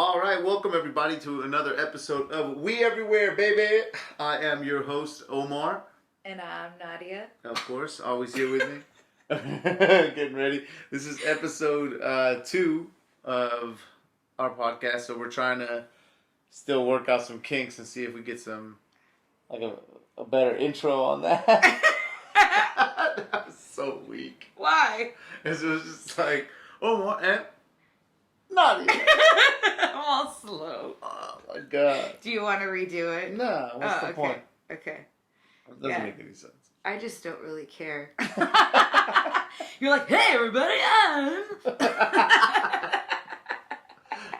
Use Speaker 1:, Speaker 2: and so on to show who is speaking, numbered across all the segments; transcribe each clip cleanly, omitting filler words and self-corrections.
Speaker 1: All right, welcome everybody to another episode of We Everywhere, baby. I am your host, Omar.
Speaker 2: And I'm Nadia.
Speaker 1: Of course, always here with me. Getting ready. This is episode 2 of our podcast, so we're trying to still work out some kinks and see if we get some, like a better intro on that. That was so weak.
Speaker 2: Why?
Speaker 1: It was just like, Omar and Nadia.
Speaker 2: I'm all slow.
Speaker 1: Oh my god.
Speaker 2: Do you want to redo it?
Speaker 1: No, what's the point?
Speaker 2: Okay.
Speaker 1: It doesn't make any sense.
Speaker 2: I just don't really care. You're like, hey everybody, I'm...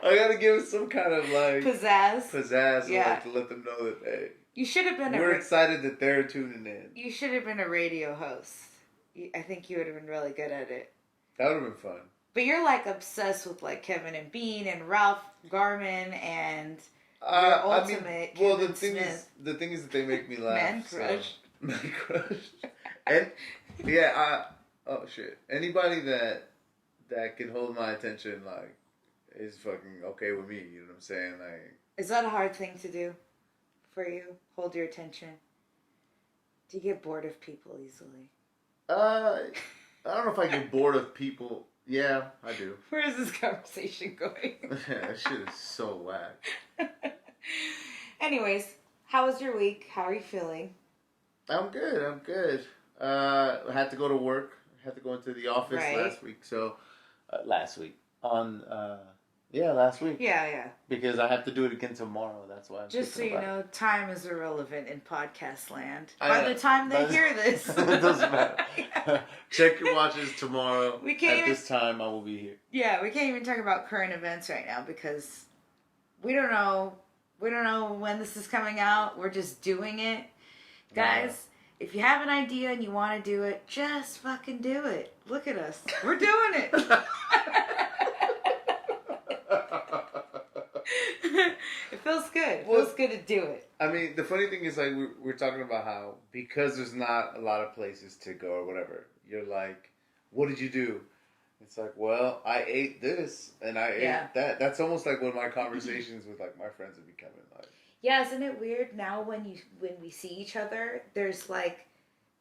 Speaker 1: I gotta give it some kind of like...
Speaker 2: Pizzazz.
Speaker 1: Yeah. Like, to let them know that, hey...
Speaker 2: You should have been
Speaker 1: we're excited that they're tuning in.
Speaker 2: You should have been a radio host. I think you would have been really good at it.
Speaker 1: That would have been fun.
Speaker 2: But you're like obsessed with like Kevin and Bean and Ralph Garman and your ultimate Kevin Smith.
Speaker 1: The thing is that they make me laugh.
Speaker 2: Man crush.
Speaker 1: So. Man crush. And yeah, oh shit. Anybody that can hold my attention like is fucking okay with me. You know what I'm saying? Like,
Speaker 2: is that a hard thing to do for you? Hold your attention. Do you get bored of people easily?
Speaker 1: I don't know if I get bored of people. Yeah, I do.
Speaker 2: Where is this conversation going?
Speaker 1: Yeah, that shit is so whack.
Speaker 2: Anyways, how was your week? How are you feeling?
Speaker 1: I'm good. I had to go to work. I had to go into the office last week. So, last week. Last week. Yeah. Because I have to do it again tomorrow. That's why I'm
Speaker 2: just so you know, time is irrelevant in podcast land.
Speaker 1: By
Speaker 2: the time they hear this.
Speaker 1: It doesn't matter. Check your watches tomorrow. This time I will be here.
Speaker 2: Yeah, we can't even talk about current events right now because we don't know when this is coming out. We're just doing it. Guys, if you have an idea and you want to do it, just fucking do it. Look at us. We're doing it. It feels good. It feels good to do it.
Speaker 1: I mean, the funny thing is, like, we're talking about how, because there's not a lot of places to go or whatever, you're like, what did you do? It's like, well, I ate this, and I ate that. That's almost like what my conversations with, like, my friends are becoming like.
Speaker 2: Yeah, isn't it weird now when we see each other, there's, like,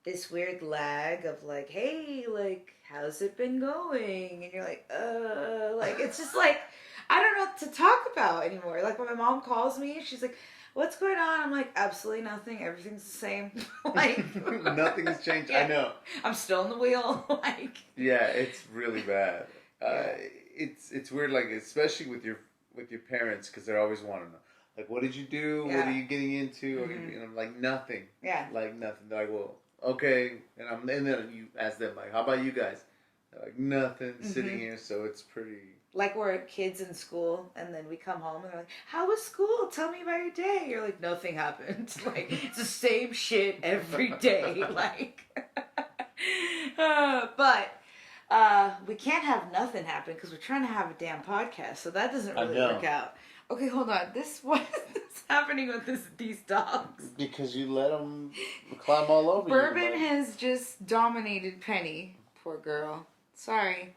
Speaker 2: this weird lag of, like, hey, like, how's it been going? And you're like, it's just, like... I don't know what to talk about anymore. Like, when my mom calls me, she's like, what's going on? I'm like, absolutely nothing. Everything's the same. Like,
Speaker 1: nothing has changed. Yeah. I know.
Speaker 2: I'm still in the wheel. Like,
Speaker 1: yeah, it's really bad. It's weird, like, especially with your parents, because they're always wanting to know, like, what did you do? Yeah. What are you getting into? Mm-hmm. And I'm like, nothing. Yeah. Like, nothing. They're like, well, okay. And then you ask them, like, how about you guys? They're like, nothing. Mm-hmm. Sitting here, so it's pretty...
Speaker 2: Like we're kids in school, and then we come home, and they're like, how was school? Tell me about your day. You're like, nothing happened. Like, it's the same shit every day. Like, but we can't have nothing happen, because we're trying to have a damn podcast, so that doesn't really work out. Okay, hold on. What is happening with these dogs?
Speaker 1: Because you let them climb all over
Speaker 2: Bourbon has just dominated Penny. Poor girl. Sorry.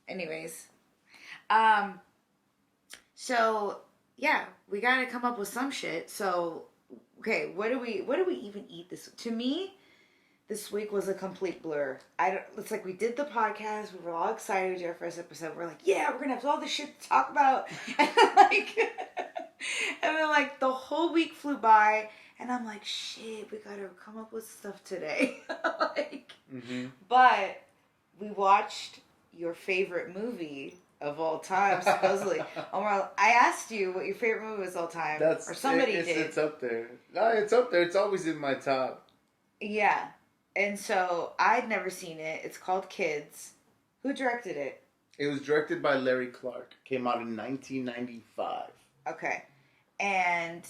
Speaker 2: Anyways. So yeah, we gotta come up with some shit. So, okay, what do we even eat this? To me, this week was a complete blur. It's like we did the podcast. We were all excited to do our first episode. We're like, yeah, we're gonna have all this shit to talk about. And then like the whole week flew by, and I'm like, shit, we gotta come up with stuff today. But we watched your favorite movie of all time, supposedly. Omar, I asked you what your favorite movie was all time. Or somebody did.
Speaker 1: It's up there. No, it's up there. It's always in my top.
Speaker 2: Yeah. And so, I'd never seen it. It's called Kids. Who directed it?
Speaker 1: It was directed by Larry Clark. Came out in 1995.
Speaker 2: Okay. And,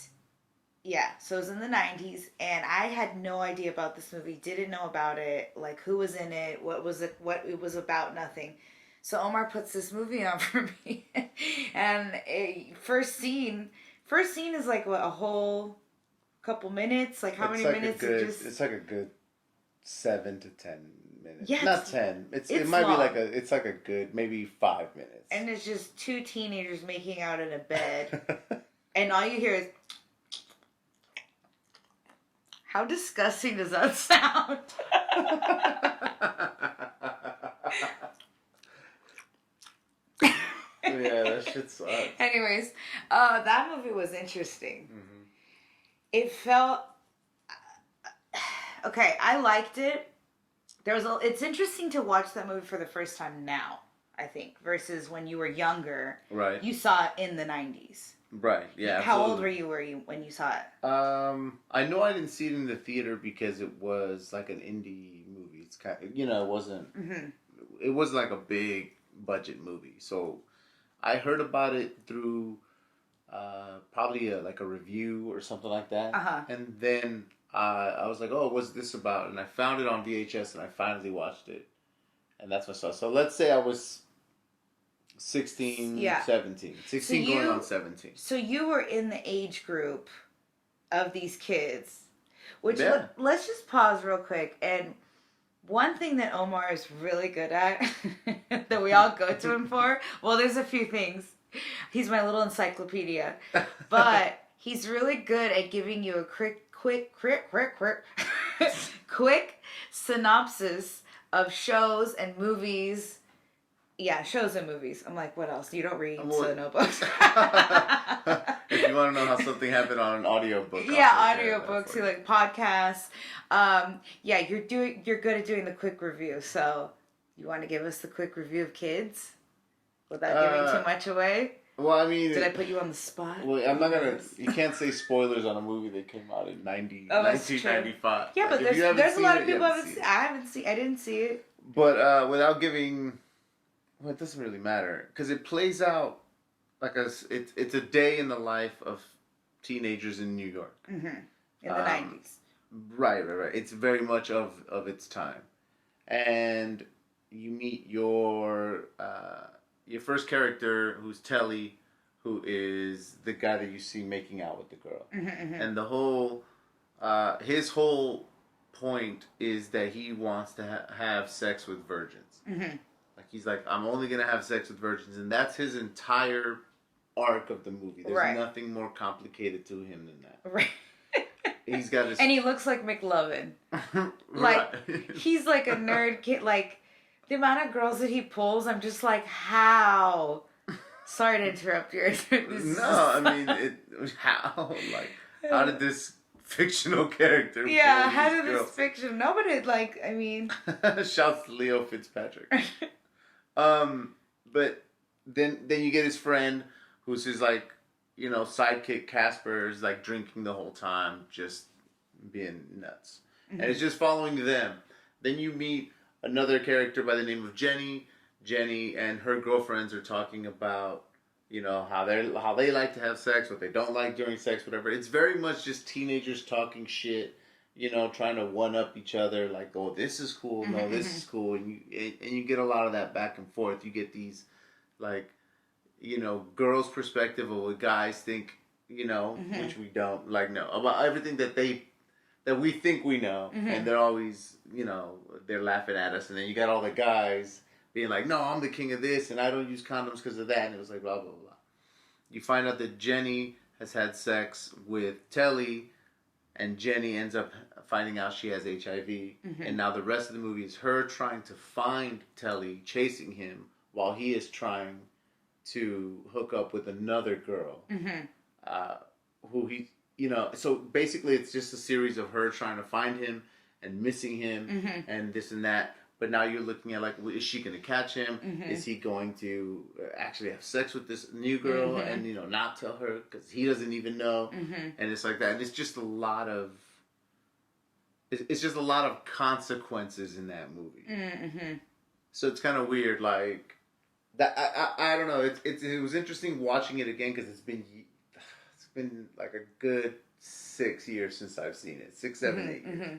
Speaker 2: yeah. So, it was in the 90s. And I had no idea about this movie. Didn't know about it. Like, who was in it. What it was about. Nothing. So Omar puts this movie on for me, and first scene is like what, a whole couple minutes. Like how many minutes?
Speaker 1: It's like a good 7 to 10 minutes.
Speaker 2: Yeah,
Speaker 1: not 10. It might long. Be like a good maybe 5 minutes.
Speaker 2: And it's just two teenagers making out in a bed, and all you hear is. How disgusting does that sound?
Speaker 1: Yeah, that shit sucks.
Speaker 2: Anyways, that movie was interesting. Mm-hmm. It felt okay. I liked it. It's interesting to watch that movie for the first time now, I think, versus when you were younger.
Speaker 1: Right.
Speaker 2: You saw it in the 90's.
Speaker 1: Right. Yeah.
Speaker 2: How old were you when you saw it?
Speaker 1: I know I didn't see it in the theater because it was like an indie movie. It's kind of, it wasn't. Mm-hmm. It was like a big budget movie, so I heard about it through probably a review or something like that. Uh-huh. And then I was like, oh, what's this about? And I found it on VHS, and I finally watched it, and that's what I saw. So let's say I was 16, 17. 16 going on 17.
Speaker 2: So you were in the age group of these kids. Which, let's just pause real quick. And one thing that Omar is really good at, that we all go to him for, well, there's a few things. He's my little encyclopedia. But he's really good at giving you a quick synopsis of shows and movies. Yeah, shows and movies. I'm like, what else? You don't read, so no books.
Speaker 1: If you want to know how something happened on an audiobook.
Speaker 2: Yeah, audiobooks. You like podcasts. Yeah, you're good at doing the quick review. So, you want to give us the quick review of Kids? Without giving too much away?
Speaker 1: Well, I mean...
Speaker 2: Did I put you on the spot?
Speaker 1: Well, I'm not going to... You can't say spoilers on a movie that came out in 1995.
Speaker 2: Yeah, but there's a lot of people I didn't see it.
Speaker 1: But without giving... Well, it doesn't really matter. Because it plays out like it's a day in the life of teenagers in New York.
Speaker 2: Mm-hmm. In the 90's.
Speaker 1: Right. It's very much of its time. And you meet your first character, who's Telly, who is the guy that you see making out with the girl. Mm-hmm. And the whole, his whole point is that he wants to have sex with virgins. Mm-hmm. Like, he's like, I'm only going to have sex with virgins. And that's his entire arc of the movie. There's nothing more complicated to him than that.
Speaker 2: Right.
Speaker 1: He's got his...
Speaker 2: And he looks like McLovin. Like, he's like a nerd kid. Like, the amount of girls that he pulls, I'm just like, how? Sorry to interrupt yours.
Speaker 1: I mean, how? Like, how did this fictional character...
Speaker 2: Yeah, how did this fiction... Nobody, like, I mean...
Speaker 1: Shouts to Leo Fitzpatrick. But then you get his friend, who's his, like, sidekick Casper, is like drinking the whole time, just being nuts. Mm-hmm. And it's just following them. Then you meet another character by the name of Jenny. Jenny and her girlfriends are talking about, how they like to have sex, what they don't like during sex, whatever. It's very much just teenagers talking shit, trying to one up each other, like, oh, this is cool, no, this is cool, and you get a lot of that back and forth. You get these, like, girls' perspective of what guys think, which we don't, like, know about everything that we think we know, and they're always, they're laughing at us, and then you got all the guys being like, no, I'm the king of this, and I don't use condoms because of that, and it was like, blah, blah, blah. You find out that Jenny has had sex with Telly, and Jenny ends up finding out she has HIV, and now the rest of the movie is her trying to find Telly, chasing him, while he is trying to hook up with another girl, who he, so basically it's just a series of her trying to find him and missing him and this and that. But now you're looking at, like, is she going to catch him? Is he going to actually have sex with this new girl and, not tell her because he doesn't even know? And it's like that. And it's just a lot of consequences in that movie. So it's kind of weird, like, that. I don't know. It was interesting watching it again because it's been like a good 6 years since I've seen it. 6, 7, 8 years.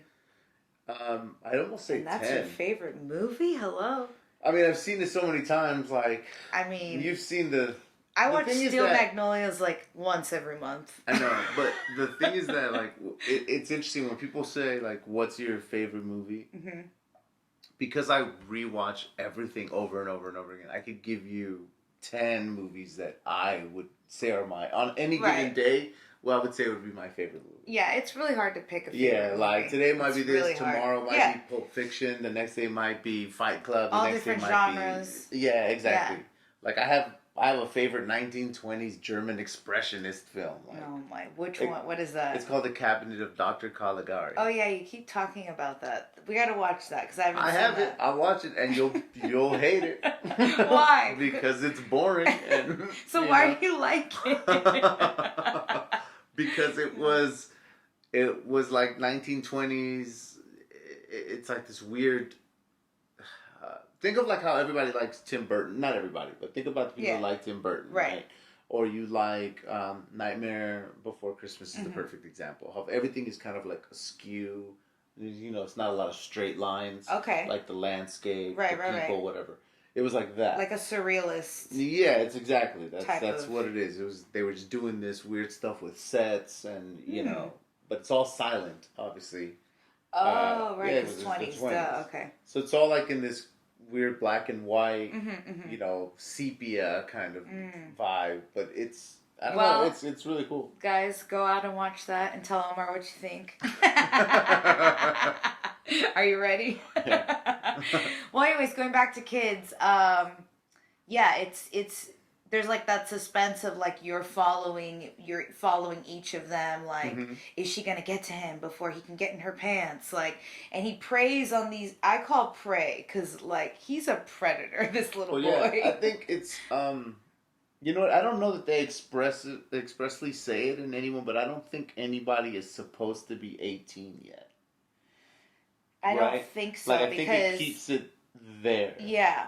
Speaker 1: I'd almost say 10.
Speaker 2: That's your favorite movie? Hello.
Speaker 1: I mean, I've seen it so many times. Like,
Speaker 2: I mean,
Speaker 1: you've seen the
Speaker 2: I watch Steel Magnolias like once every month.
Speaker 1: I know, but the thing is that like it's interesting when people say like, "What's your favorite movie?" Mm-hmm. Because I rewatch everything over and over and over again. I could give you 10 movies that I would say are on any given day. Well, I would say it would be my favorite movie.
Speaker 2: Yeah, it's really hard to pick a favorite movie.
Speaker 1: Like today might be this, really tomorrow might be Pulp Fiction, the next day might be Fight Club, the
Speaker 2: all
Speaker 1: next
Speaker 2: different
Speaker 1: day might
Speaker 2: genres.
Speaker 1: Be... Yeah, exactly. Yeah. Like I have a favorite 1920s German expressionist film. Like,
Speaker 2: oh my, which one? What is that?
Speaker 1: It's called The Cabinet of Dr. Caligari.
Speaker 2: Oh yeah, you keep talking about that. We got to watch that because I haven't seen
Speaker 1: have
Speaker 2: that.
Speaker 1: It. I'll watch it and you'll hate it.
Speaker 2: Why?
Speaker 1: Because it's boring. And,
Speaker 2: so why do you like it?
Speaker 1: Because it was like 1920s. It's like this weird. Think of like how everybody likes Tim Burton. Not everybody, but think about the people who like Tim Burton, right? Or you like Nightmare Before Christmas is the perfect example. How everything is kind of like askew. You know, it's not a lot of straight lines.
Speaker 2: Okay.
Speaker 1: Like the landscape, the people, whatever. It was like that.
Speaker 2: Like a surrealist.
Speaker 1: Yeah, it's exactly. That's what it is. It was they were just doing this weird stuff with sets and you know, but it's all silent, obviously.
Speaker 2: Oh, right, it's 20s. Okay.
Speaker 1: So it's all like in this weird black and white, you know, sepia kind of vibe, but it's I don't know, it's really cool.
Speaker 2: Guys, go out and watch that and tell Omar what you think. Are you ready? Yeah. Well, anyways, going back to kids, it's there's like that suspense of like you're following each of them, like is she gonna get to him before he can get in her pants, like, and he preys on these, I call prey because like he's a predator, this little boy.
Speaker 1: I think it's you know what, I don't know that they expressly say it in anyone, but I don't think anybody is supposed to be 18 yet.
Speaker 2: I don't think so,
Speaker 1: like, I think it keeps it there.
Speaker 2: Yeah.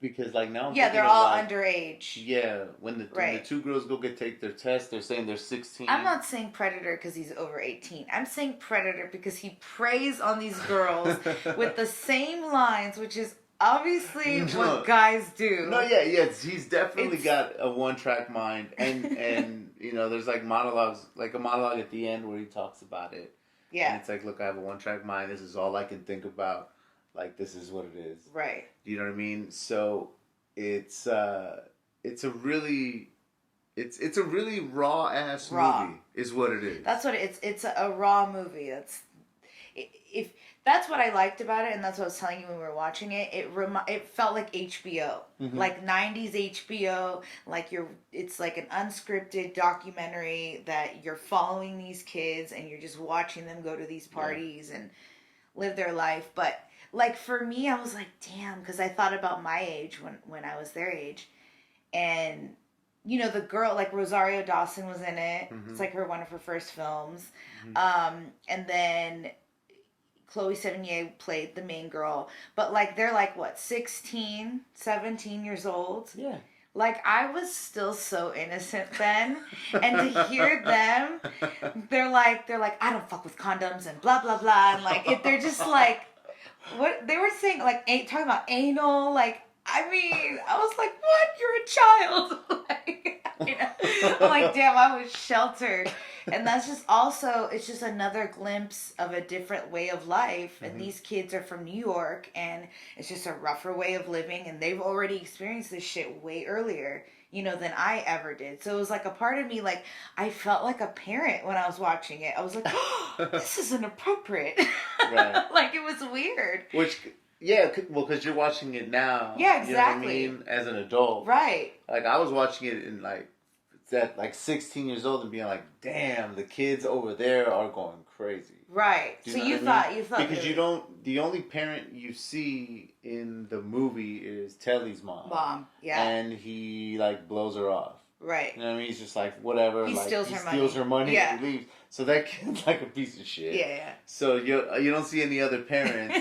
Speaker 1: Because like now,
Speaker 2: they're all underage.
Speaker 1: Yeah, when the two girls take their test, they're saying they're 16.
Speaker 2: I'm not saying predator because he's over 18. I'm saying predator because he preys on these girls with the same lines, which is obviously what guys do.
Speaker 1: No, he's definitely got a one-track mind, and you know, there's like monologues, like a monologue at the end where he talks about it. Yeah, and it's like, look, I have a one-track mind. This is all I can think about. Like, this is what it is.
Speaker 2: Right.
Speaker 1: Do you know what I mean? So it's a really raw ass movie is what it is.
Speaker 2: That's what it's a raw movie. If that's what I liked about it, and that's what I was telling you when we were watching it. It felt like HBO, like 90's HBO. Like it's like an unscripted documentary that you're following these kids and you're just watching them go to these parties and live their life. But like for me, I was like, damn, because I thought about my age when I was their age, and you know, the girl, like Rosario Dawson was in it. It's like one of her first films, and then Chloe Sevigny played the main girl, but like they're like what, 16, 17 years old. Yeah. Like I was still so innocent then, and to hear them, they're like I don't fuck with condoms and blah blah blah, and like if they're just like what they were saying, like talking about anal, like I mean I was like, what, you're a child. Like, you know? I'm like, damn, I was sheltered. And that's just also, it's just another glimpse of a different way of life. And these kids are from New York, and it's just a rougher way of living, and they've already experienced this shit way earlier, you know, than I ever did. So it was like a part of me, like, I felt like a parent when I was watching it. I was like, oh, this is inappropriate. Right. Like, it was weird.
Speaker 1: Which, yeah, well, because you're watching it now.
Speaker 2: Yeah, exactly.
Speaker 1: You know what I mean? As an adult.
Speaker 2: Right.
Speaker 1: Like, I was watching it in, like, at like 16 years old and being like, damn, the kids over there are going crazy.
Speaker 2: Right. So you thought
Speaker 1: because the only parent you see in the movie is Telly's mom. Yeah. And he like blows her off. Right. You know what I mean? He's just like, whatever. He steals her money and he leaves. So that kid's like a piece of shit. Yeah. So you don't see any other parents.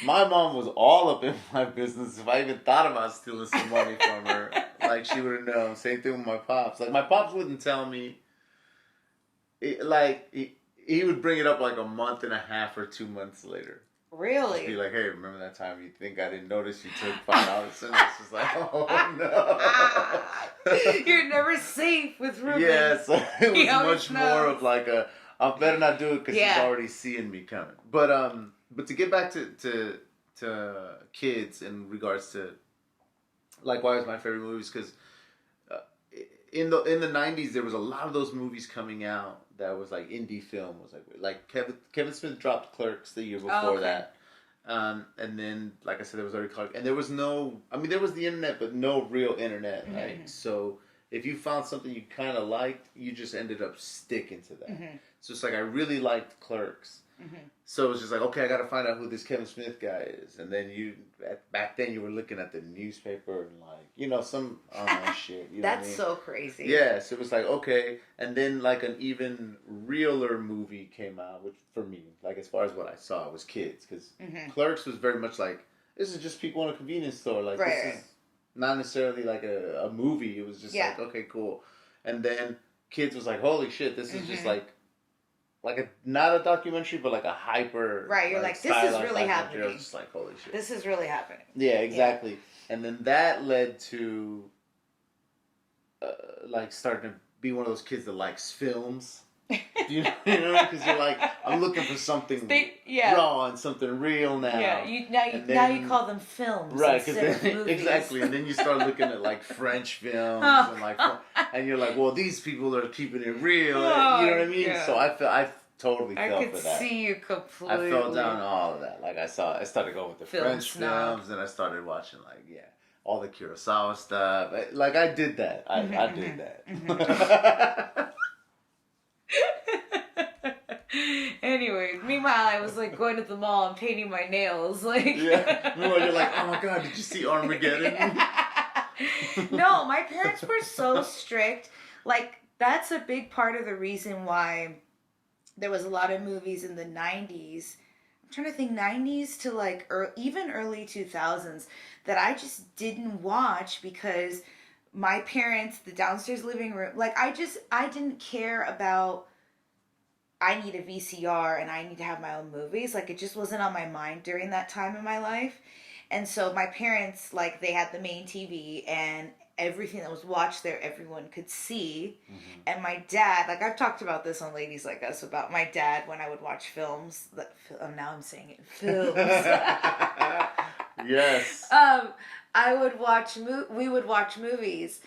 Speaker 1: My mom was all up in my business. If I even thought about stealing some money from her, like, she would have known. Same thing with my pops. Like, my pops wouldn't tell me. He would bring it up like a month and a half or 2 months later.
Speaker 2: Really?
Speaker 1: He'd be like, hey, remember that time you think I didn't notice you took $5? And it's just like, oh, no.
Speaker 2: You're never safe with Ruben.
Speaker 1: Yeah, so it was much more of like I better not do it because he's already seeing me coming. But to get back to kids in regards to like why was my favorite movies, because in the 90's there was a lot of those movies coming out that was like indie film, was like Kevin Smith dropped Clerks the year before that. And then, like I said, there was already Clark, and there was no. I mean, there was the internet, but no real internet. Mm-hmm. Right? So if you found something you kind of liked, you just ended up sticking to that. Mm-hmm. So it's like I really liked Clerks. Mm-hmm. So it was just like, okay, I got to find out who this Kevin Smith guy is. And then back then you were looking at the newspaper and like, some shit. You know
Speaker 2: That's what I mean? So crazy.
Speaker 1: Yeah, so it was like, okay. And then like an even realer movie came out, which for me, like as far as what I saw, was Kids. Because Clerks was very much like, this is just people in a convenience store. Like this is not necessarily like a movie. It was just like, okay, cool. And then Kids was like, holy shit, this is just like not a documentary, but like a hyper.
Speaker 2: Right, you're like this is really happening.
Speaker 1: I was just like, holy shit.
Speaker 2: This is really happening.
Speaker 1: Yeah, exactly. Yeah. And then that led to like starting to be one of those kids that likes films. You know, because you're like, I'm looking for something raw and something real now.
Speaker 2: Yeah, now you call them films,
Speaker 1: right? Because exactly, and then you start looking at like French films and you're like, well, these people are keeping it real. You know what I mean? Yeah. So I totally fell for that.
Speaker 2: I could see you completely.
Speaker 1: I fell down all of that. Like I started going with the French films, and I started watching all the Kurosawa stuff. Like I did that. I did that.
Speaker 2: Anyway, meanwhile, I was like going to the mall and painting my nails. Like,
Speaker 1: meanwhile, you're like, oh my god, did you see Armageddon?
Speaker 2: No, my parents were so strict. Like, that's a big part of the reason why there was a lot of movies in the 90's. I'm trying to think 90's to like even early 2000s that I just didn't watch because my parents, the downstairs living room, like I didn't care about I need a VCR and I need to have my own movies. Like it just wasn't on my mind during that time in my life. And so my parents, like they had the main TV and everything that was watched there, everyone could see. Mm-hmm. And my dad, like I've talked about this on Ladies Like Us, about my dad when I would watch films. Now I'm saying it, films.
Speaker 1: Yes.
Speaker 2: We would watch movies.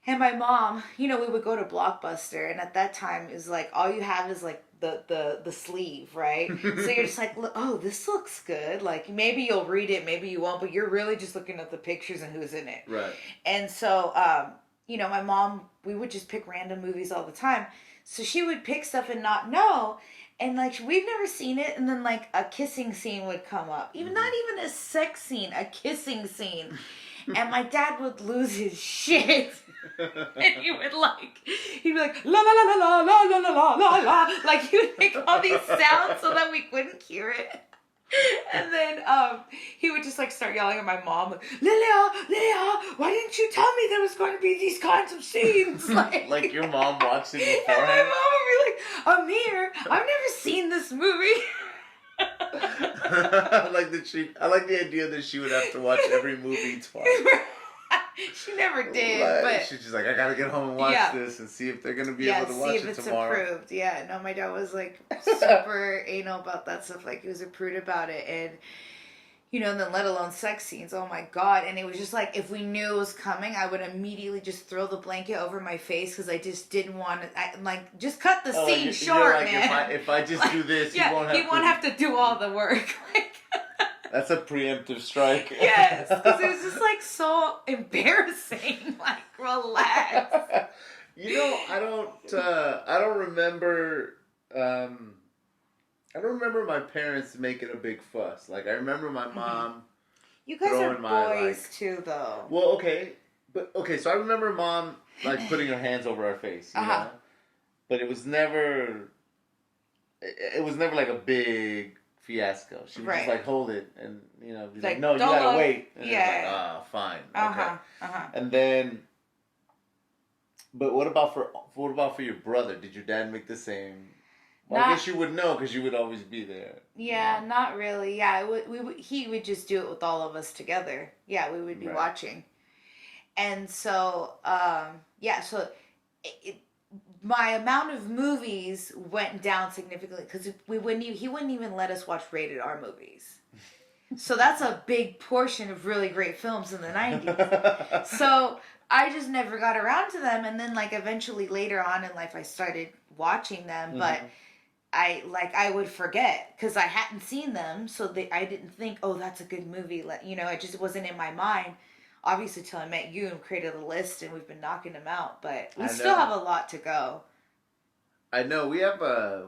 Speaker 2: And my mom, we would go to Blockbuster, and at that time it was like all you have is like the sleeve, right? So you're just like, oh, this looks good. Like maybe you'll read it, maybe you won't, but you're really just looking at the pictures and who's in it.
Speaker 1: Right.
Speaker 2: And so, my mom, we would just pick random movies all the time. So she would pick stuff and not know. And like we've never seen it, and then like a kissing scene would come up. Not even a sex scene, a kissing scene. And my dad would lose his shit. And he'd be like, la la la la la la la la la la. Like he would make all these sounds so that we couldn't hear it. And then he would just like start yelling at my mom, like, Lilia, why didn't you tell me there was going to be these kinds of scenes?
Speaker 1: Like your mom watched it beforehand?
Speaker 2: And my mom would be like, Amir, I've never seen this movie.
Speaker 1: I like the idea that she would have to watch every movie twice.
Speaker 2: She never did, but
Speaker 1: she's just like, I gotta get home and watch this and see if they're gonna be able to watch it tomorrow. See if it's approved.
Speaker 2: Yeah, no, my dad was like super anal about that stuff. Like he was a prude about it, and and then let alone sex scenes. Oh my god! And it was just like if we knew it was coming, I would immediately just throw the blanket over my face because I just didn't want to. Just cut the scene short,
Speaker 1: like,
Speaker 2: man.
Speaker 1: If I just do this,
Speaker 2: he won't have to do all the work.
Speaker 1: That's a preemptive strike.
Speaker 2: Yes, because it was just like so embarrassing. Like, relax.
Speaker 1: I don't remember. I don't remember my parents making a big fuss. Like I remember my mom.
Speaker 2: You guys are boys too, though.
Speaker 1: Well, okay, so I remember mom like putting her hands over her face, you know, but it was never like a big fiasco. She would just like hold it and be like, no, you gotta wait. And it's like, fine, okay. And then, but what about for your brother? Did your dad make the same? Well, I guess you would know because you would always be there.
Speaker 2: Yeah, not really. Yeah, he would just do it with all of us together. Yeah, we would be watching. And so, so my amount of movies went down significantly because he wouldn't even let us watch rated R movies. So that's a big portion of really great films in the 90s. So I just never got around to them. And then like eventually later on in life, I started watching them, but I would forget because I hadn't seen them. So I didn't think, oh, that's a good movie. It just wasn't in my mind. Obviously, till I met you and created a list, and we've been knocking them out, but we still have a lot to go.
Speaker 1: I know we have a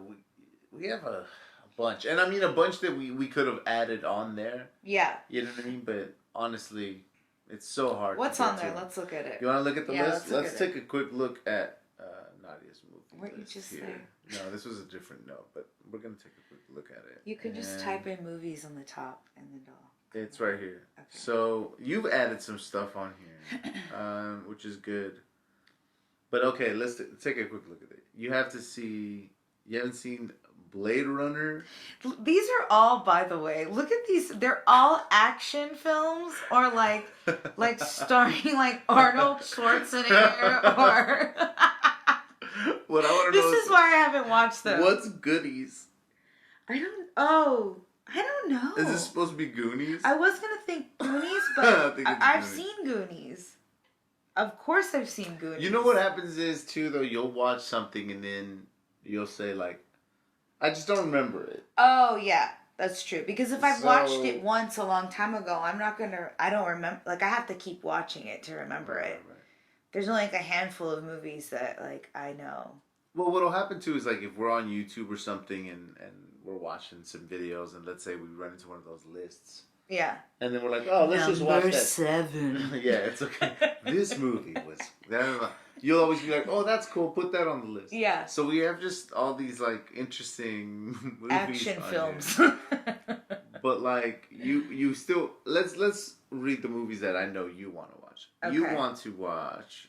Speaker 1: bunch, and I mean a bunch that we could have added on there.
Speaker 2: Yeah,
Speaker 1: you know what I mean. But honestly, it's so hard.
Speaker 2: What's on there? Let's look at it.
Speaker 1: You want to look at the list? Let's take a quick look at Nadia's movie.
Speaker 2: Weren't you just there?
Speaker 1: No, this was a different note, but we're gonna take a quick look at it.
Speaker 2: You could just type in movies on the top, and then
Speaker 1: it's right here. Okay. So you've added some stuff on here, which is good. But okay, let's take a quick look at it. You haven't seen Blade Runner?
Speaker 2: These are all, by the way, look at these. They're all action films or like starring like Arnold Schwarzenegger or...
Speaker 1: What I want to know
Speaker 2: is why I haven't watched them.
Speaker 1: What's Goonies?
Speaker 2: I don't know.
Speaker 1: Is this supposed to be Goonies?
Speaker 2: I was going to think Goonies, but I've seen Goonies. Of course I've seen Goonies.
Speaker 1: You know what happens is, too, though? You'll watch something and then you'll say, like, I just don't remember it.
Speaker 2: Oh, yeah. That's true. Because if I've watched it once a long time ago, I don't remember. Like, I have to keep watching it to remember it. Right. There's only, like, a handful of movies that, like, I know.
Speaker 1: Well, what'll happen, too, is, like, if we're on YouTube or something and we're watching some videos, and let's say we run into one of those lists.
Speaker 2: Yeah.
Speaker 1: And then we're like, oh, let's just watch that.
Speaker 2: Number 7.
Speaker 1: Yeah, it's okay. This movie was... You'll always be like, oh, that's cool. Put that on the list.
Speaker 2: Yeah.
Speaker 1: So we have just all these, like, interesting movies.
Speaker 2: Action films.
Speaker 1: But, like, you still... Let's read the movies that I know you want to watch. Okay. You want to watch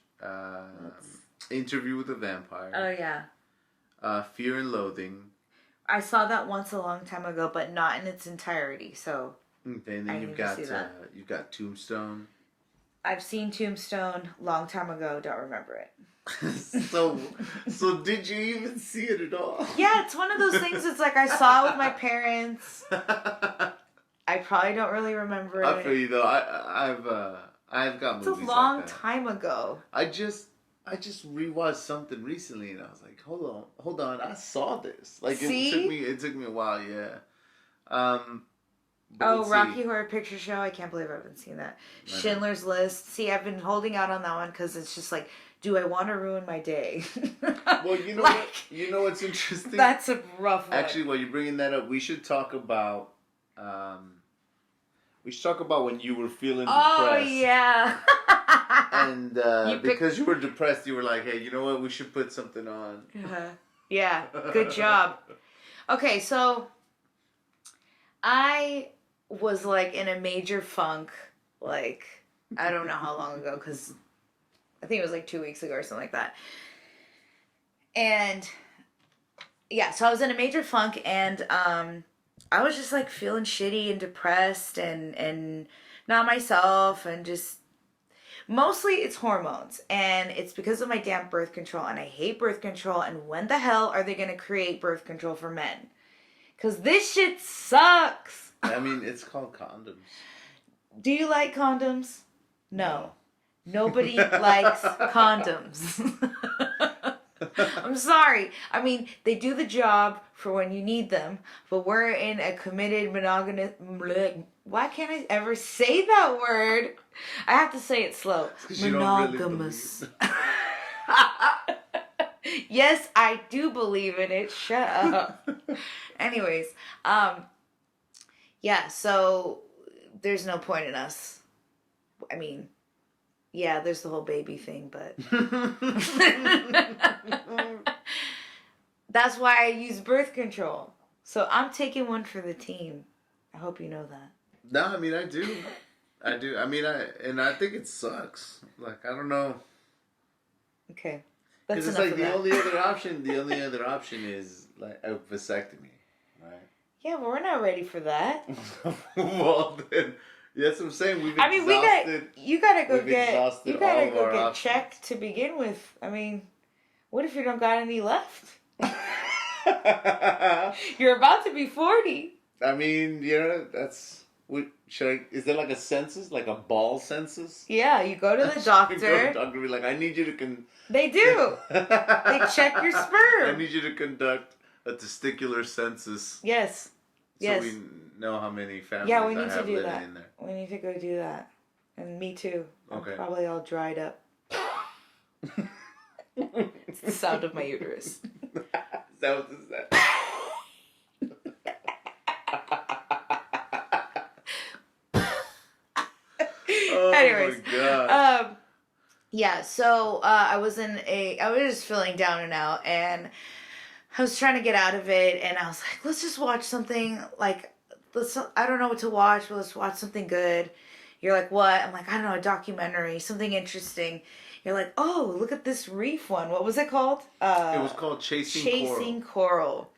Speaker 1: Interview with a Vampire.
Speaker 2: Oh, yeah.
Speaker 1: Fear and Loathing.
Speaker 2: I saw that once a long time ago, but not in its entirety, so...
Speaker 1: Okay, and then you've got Tombstone.
Speaker 2: I've seen Tombstone long time ago, don't remember it.
Speaker 1: so did you even see it at all?
Speaker 2: Yeah, it's one of those things, it's like I saw it with my parents. I probably don't really remember it.
Speaker 1: I feel you though. I've got movies like that.
Speaker 2: It's a long time ago.
Speaker 1: I just rewatched something recently and I was like, hold on, I saw this. Like it took me a while, yeah.
Speaker 2: Rocky Horror Picture Show. I can't believe I haven't seen that. Schindler's List. See, I've been holding out on that one because it's just like, do I want to ruin my day?
Speaker 1: Well, you know what? You know what's interesting?
Speaker 2: That's a rough one.
Speaker 1: Actually, while you're bringing that up, we should talk about when you were feeling depressed.
Speaker 2: Oh, yeah.
Speaker 1: And because you were depressed, you were like, hey, you know what? We should put something on.
Speaker 2: Yeah. Good job. Okay, so I was like in a major funk, like, I don't know how long ago, because I think it was like 2 weeks ago or something like that. And yeah, so I was in a major funk and I was just like feeling shitty and depressed and not myself and just mostly it's hormones and it's because of my damn birth control and I hate birth control and when the hell are they going to create birth control for men? Because this shit sucks.
Speaker 1: I mean, it's called condoms.
Speaker 2: Do you like condoms? No. Nobody likes condoms. I'm sorry. I mean, they do the job for when you need them, but we're in a committed monogamous... Why can't I ever say that word? I have to say it slow. Monogamous. Yes, I do believe in it. Shut up. Anyways, yeah, so there's no point in us. I mean, yeah, there's the whole baby thing, but that's why I use birth control. So I'm taking one for the team. I hope you know that.
Speaker 1: No, I mean, I do. I mean, I think it sucks. Like, I don't know.
Speaker 2: Okay.
Speaker 1: Because it's like the only other option is like a vasectomy, right?
Speaker 2: Yeah, but we're not ready for that.
Speaker 1: Well, then That's what I'm saying. We've exhausted.
Speaker 2: You gotta go get checked to begin with. I mean, what if you don't got any left? You're about to be 40.
Speaker 1: I mean, that's. Is there like a census, like a ball census?
Speaker 2: Yeah, you go to the doctor.
Speaker 1: You go to the doctor and be like, I need you to
Speaker 2: They do. They check your sperm.
Speaker 1: I need you to conduct a testicular census.
Speaker 2: Yes.
Speaker 1: So we know how many families
Speaker 2: we need to do that. In there. We need to go do that. And me too.
Speaker 1: Okay.
Speaker 2: I'm probably all dried up. It's the sound of my uterus.
Speaker 1: Is that what this is? Oh anyways, my God.
Speaker 2: So I was just feeling down and out, and I was trying to get out of it, and I was like, let's just watch something, I don't know what to watch, but let's watch something good. You're like, what? I'm like, I don't know, a documentary, something interesting. You're like, oh, look at this reef one. What was it called?
Speaker 1: It was called Chasing
Speaker 2: Coral.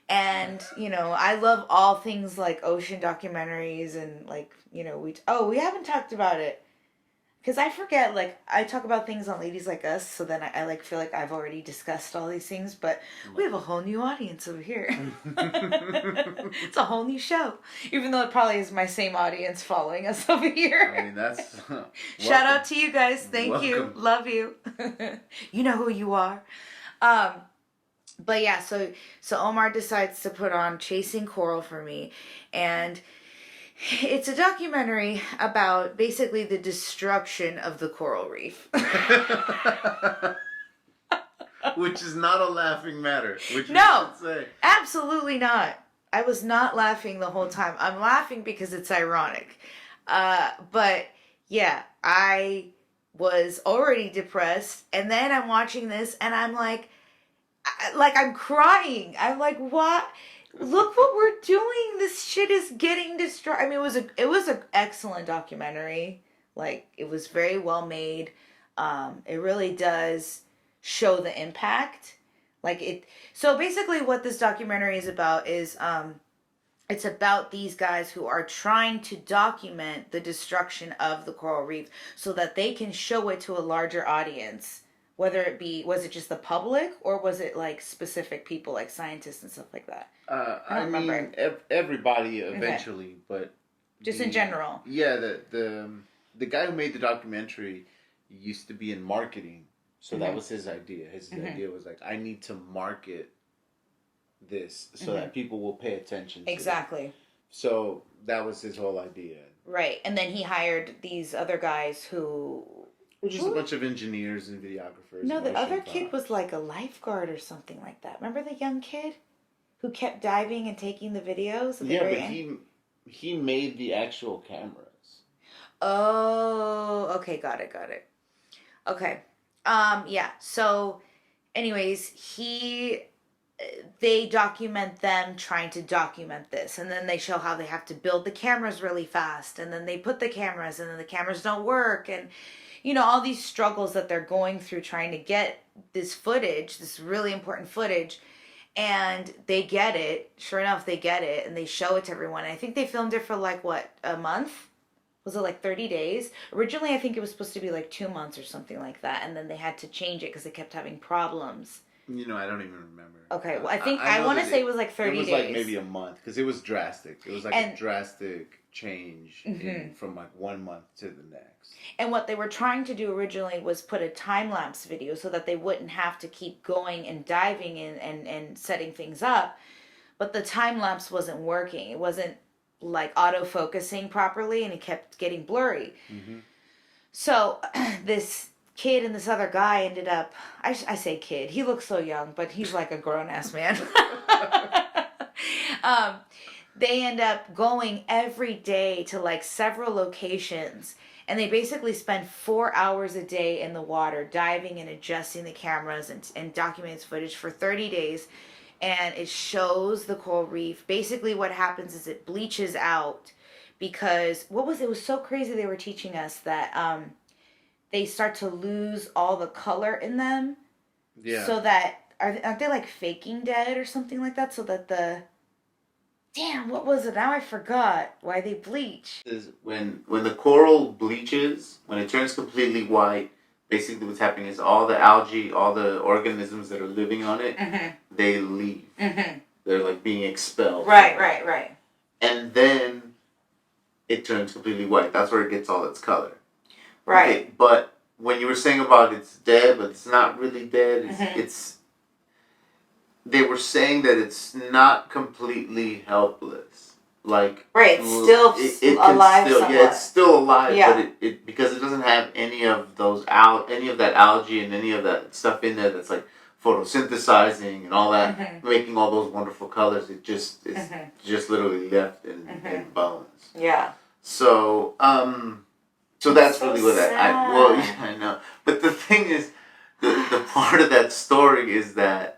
Speaker 2: And, I love all things like ocean documentaries and we haven't talked about it. Because I forget, I talk about things on Ladies Like Us, so then I feel like I've already discussed all these things, but we have a whole new audience over here. It's a whole new show. Even though it probably is my same audience following us over here.
Speaker 1: I mean, that's...
Speaker 2: Shout out to you guys. Thank you. Love you. You know who you are. But yeah, so Omar decides to put on Chasing Coral for me, and it's a documentary about basically the destruction of the coral reef.
Speaker 1: Which is not a laughing matter. Which
Speaker 2: no,
Speaker 1: should say.
Speaker 2: Absolutely not. I was not laughing the whole time. I'm laughing because it's ironic. But yeah, I was already depressed, and then I'm watching this, and I'm like I'm crying. I'm like, what? Look what we're doing. This shit is getting destroyed. I mean, it was an excellent documentary. It was very well made. It really does show the impact. So basically what this documentary is about is, it's about these guys who are trying to document the destruction of the coral reef so that they can show it to a larger audience. Whether it be, was it just the public or was it specific people like scientists and stuff like that?
Speaker 1: I mean, everybody eventually, okay. But
Speaker 2: just in general.
Speaker 1: Yeah, the guy who made the documentary used to be in marketing, so that was his idea. His idea was I need to market this so that people will pay attention to
Speaker 2: exactly.
Speaker 1: It. So that was his whole idea.
Speaker 2: Right, and then he hired these other guys who...
Speaker 1: Just a bunch of engineers and videographers.
Speaker 2: No, the other kid was like a lifeguard or something like that. Remember the young kid who kept diving and taking the videos?
Speaker 1: Yeah, but he made the actual cameras.
Speaker 2: Oh, okay, got it. Okay, yeah. So, anyways, they document them trying to document this, and then they show how they have to build the cameras really fast, and then they put the cameras, and then the cameras don't work, and all these struggles that they're going through trying to get this footage, this really important footage, and they get it. Sure enough, they get it, and they show it to everyone. And I think they filmed it for a month? Was it 30 days? Originally, I think it was supposed to be 2 months or something like that, and then they had to change it because they kept having problems.
Speaker 1: I don't even remember.
Speaker 2: Okay, well, I want to say it was 30 days.
Speaker 1: It was maybe a month, because it was drastic. It was a drastic change from 1 month to the next.
Speaker 2: And what they were trying to do originally was put a time-lapse video so that they wouldn't have to keep going and diving and setting things up. But the time-lapse wasn't working. It wasn't auto-focusing properly, and it kept getting blurry. Mm-hmm. So this kid and this other guy ended up, I say kid, he looks so young, but he's like a grown-ass man. They end up going every day to several locations, and they basically spend 4 hours a day in the water diving and adjusting the cameras and documenting footage for 30 days. And it shows the coral reef. Basically what happens is it bleaches out because it was so crazy. They were teaching us that they start to lose all the color in them.
Speaker 1: Yeah.
Speaker 2: So that, aren't they faking dead or something like that? So that Damn, what was it? Now I forgot why they bleach.
Speaker 1: Is when the coral bleaches, when it turns completely white, basically what's happening is all the algae, all the organisms that are living on it, they leave. They're like being expelled.
Speaker 2: Right.
Speaker 1: And then it turns completely white. That's where it gets all its color.
Speaker 2: Right.
Speaker 1: Okay, but when you were saying about it's dead, but it's not really dead, it's they were saying that it's not completely helpless. Like
Speaker 2: right, it's still alive.
Speaker 1: Yeah, it's still alive, but it because it doesn't have any of those any of that algae and any of that stuff in there that's like photosynthesizing and all that, making all those wonderful colors. It just is just literally left in bones.
Speaker 2: Yeah.
Speaker 1: So so that's really what I know. But the thing is, the part of that story is that.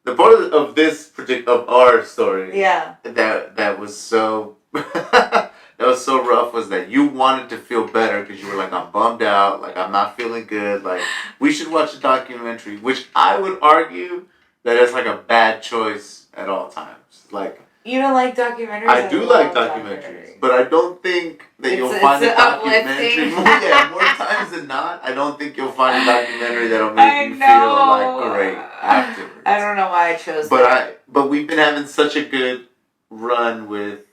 Speaker 1: The part of this of our story, that was so that was so rough was that you wanted to feel better because you were like, I'm bummed out, like I'm not feeling good, like we should watch a documentary, which I would argue that it's like a bad choice at all times. Like
Speaker 2: you don't like documentaries?
Speaker 1: I do like documentaries, but I don't think that you'll find a documentary. More times than not, I don't think you'll find a documentary that'll make you feel like great afterwards.
Speaker 2: I don't know why I chose that.
Speaker 1: But we've been having such a good run with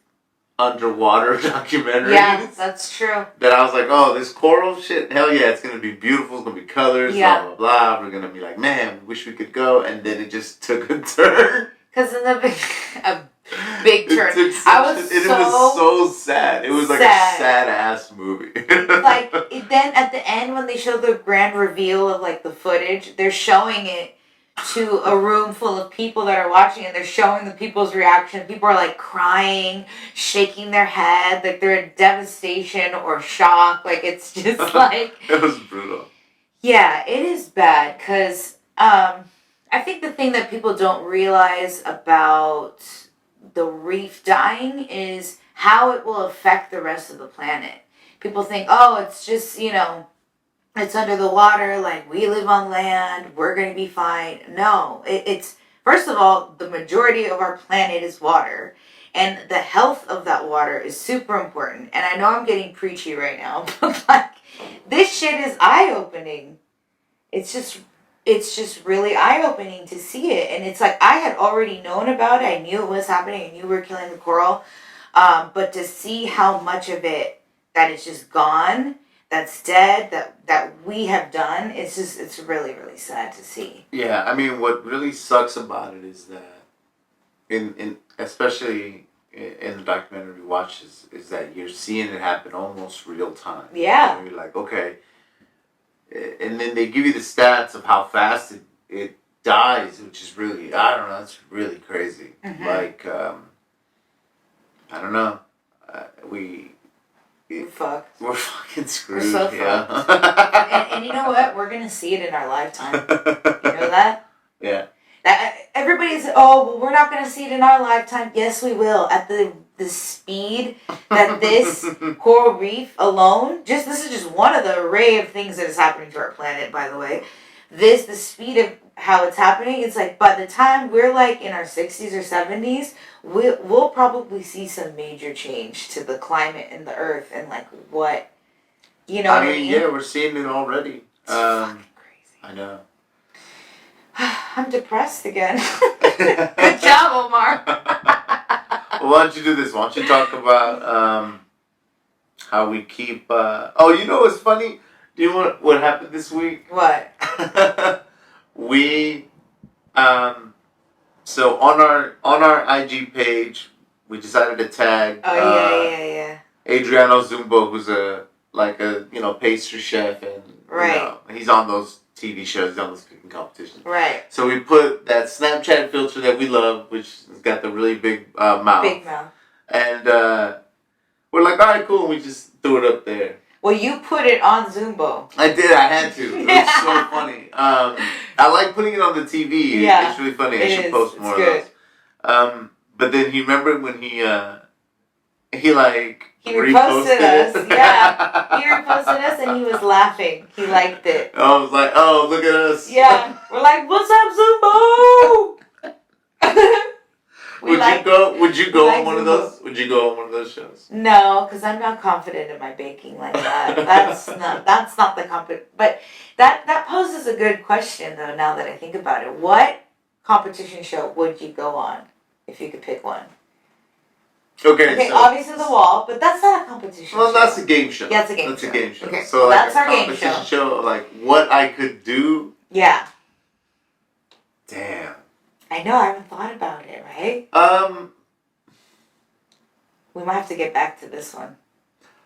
Speaker 1: underwater documentaries.
Speaker 2: Yeah, that's true.
Speaker 1: That I was like, oh, this coral shit, hell yeah, it's gonna be beautiful, it's gonna be colors, blah blah blah. We're gonna be like, man, we wish we could go, and then it just took a turn.
Speaker 2: Because in the big turn.
Speaker 1: It was so sad. It was like a sad ass movie.
Speaker 2: Then at the end when they show the grand reveal of like the footage, they're showing it to a room full of people that are watching it. They're showing the people's reaction. People are like crying, shaking their head, like they're in devastation or shock. Like it's just like
Speaker 1: it was brutal.
Speaker 2: Yeah, it is bad because I think the thing that people don't realize about the reef dying is how it will affect the rest of the planet. People think, oh, it's just, it's under the water, like we live on land, we're going to be fine. No, it's, first of all, the majority of our planet is water. And the health of that water is super important. And I know I'm getting preachy right now, but like, this shit is eye-opening. It's just really eye-opening to see it. And it's like, I had already known about it. I knew it was happening. I knew we were killing the coral. But to see how much of it that is just gone, that's dead, that we have done, it's really, really sad to see.
Speaker 1: Yeah, I mean, what really sucks about it is that, especially in the documentary we watch, is that you're seeing it happen almost real time.
Speaker 2: Yeah.
Speaker 1: And you're like, okay. And then they give you the stats of how fast it dies, which is really, I don't know, that's really crazy. Like, I don't know. We're fucking screwed.
Speaker 2: We're so fucked. And you know what? We're going to see it in our lifetime. You know that?
Speaker 1: Yeah.
Speaker 2: Everybody's, oh, well, we're not going to see it in our lifetime. Yes, we will. At the speed that this coral reef alone, this is just one of the array of things that is happening to our planet, by the way. The speed of how it's happening, it's like by the time we're like in our 60s or 70s, we'll probably see some major change to the climate and the earth and like what, I mean?
Speaker 1: Yeah, we're seeing it already.
Speaker 2: It's fucking crazy.
Speaker 1: I know.
Speaker 2: I'm depressed again. Good job, Omar.
Speaker 1: Well, why don't you do this? Why don't you talk about how we keep... Oh, you know what's funny? Do you know what happened this week?
Speaker 2: What?
Speaker 1: We... So on our IG page, we decided to tag...
Speaker 2: yeah.
Speaker 1: Adriano Zumbo, who's a pastry chef, and
Speaker 2: right.
Speaker 1: He's on those TV shows, he's on those cooking competitions.
Speaker 2: Right.
Speaker 1: So we put that Snapchat filter that we love, which has got the really big mouth.
Speaker 2: Big mouth.
Speaker 1: And we're like, all right, cool. We just threw it up there.
Speaker 2: Well, you put it on Zumbo.
Speaker 1: I did. I had to. It was so funny. I like putting it on the TV.
Speaker 2: Yeah,
Speaker 1: it's really funny. I should post more of those. But then he remembered when he
Speaker 2: reposted us. Yeah. He reposted us and he was laughing. He liked it.
Speaker 1: I was like, oh, look at us.
Speaker 2: Yeah. We're like, what's up, Zumbo?
Speaker 1: Would you go on one of those? Would you go on one of those shows?
Speaker 2: No, because I'm not confident in my baking like that. That's not the But that poses a good question though. Now that I think about it, what competition show would you go on if you could pick one? Okay, so obviously The Wall, but that's not a competition show.
Speaker 1: Well, that's a game show.
Speaker 2: Yeah, it's a game show.
Speaker 1: That's a game show.
Speaker 2: Okay,
Speaker 1: so
Speaker 2: that's
Speaker 1: like
Speaker 2: our game
Speaker 1: show. Like what I could do.
Speaker 2: Yeah.
Speaker 1: Damn.
Speaker 2: I know, I haven't thought about it, right? We might have to get back to this one.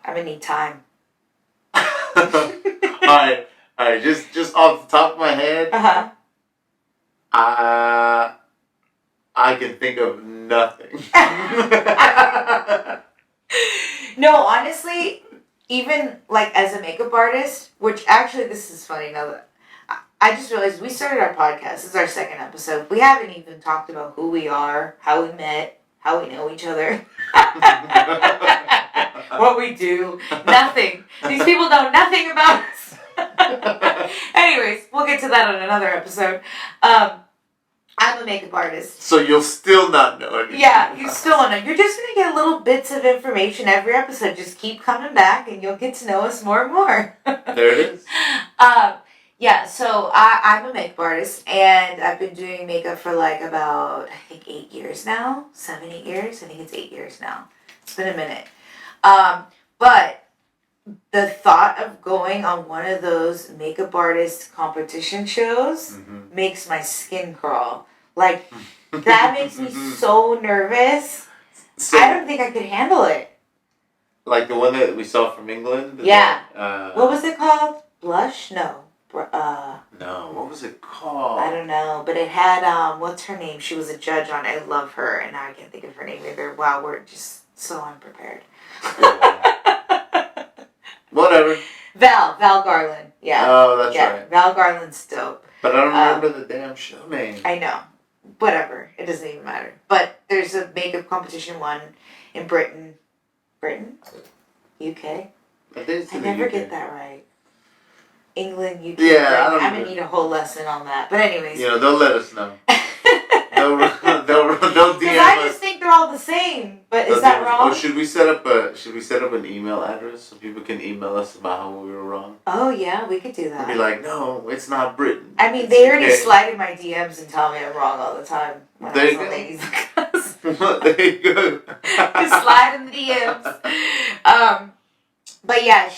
Speaker 2: I'm gonna need time.
Speaker 1: Alright. Just off the top of my head. I can think of nothing.
Speaker 2: No, honestly, even like as a makeup artist, which actually this is funny now that I just realized we started our podcast. This is our second episode. We haven't even talked about who we are, how we met, how we know each other, what we do. Nothing. These people know nothing about us. Anyways, we'll get to that on another episode. I'm a makeup artist.
Speaker 1: So you'll still not know anything.
Speaker 2: Yeah, you still don't know. You're just going to get little bits of information every episode. Just keep coming back and you'll get to know us more and more.
Speaker 1: There it is.
Speaker 2: Yeah, so I'm a makeup artist, and I've been doing makeup for like about, I think 8 years now. 7, 8 years? I think it's 8 years now. It's been a minute. But the thought of going on one of those makeup artist competition shows makes my skin crawl. Like, that makes me so nervous. So, I don't think I could handle it.
Speaker 1: Like the one that we saw from England?
Speaker 2: Yeah. What was it called? Blush? No.
Speaker 1: No, what was it called?
Speaker 2: I don't know, but it had, what's her name? She was a judge on it. I love her, and now I can't think of her name either. Wow, we're just so unprepared.
Speaker 1: Whatever.
Speaker 2: Val Garland, yeah.
Speaker 1: Oh, that's right.
Speaker 2: Val Garland's dope.
Speaker 1: But I don't remember the damn show name.
Speaker 2: I know. Whatever. It doesn't even matter. But there's a makeup competition one in Britain? UK? I never get that right. England, UK.
Speaker 1: Yeah,
Speaker 2: I'm going to need a whole lesson on that. But anyways.
Speaker 1: You know, they'll let us know. they'll DM
Speaker 2: Because I just think they're all the same. But is that wrong?
Speaker 1: Oh, should we set up an email address so people can email us about how we were wrong?
Speaker 2: Oh yeah, we could do that.
Speaker 1: We'd be like, no, it's not Britain.
Speaker 2: I mean, they already slide in my DMs and tell me I'm wrong all the time.
Speaker 1: There you go. There you go.
Speaker 2: Just slide in the DMs. But yeah,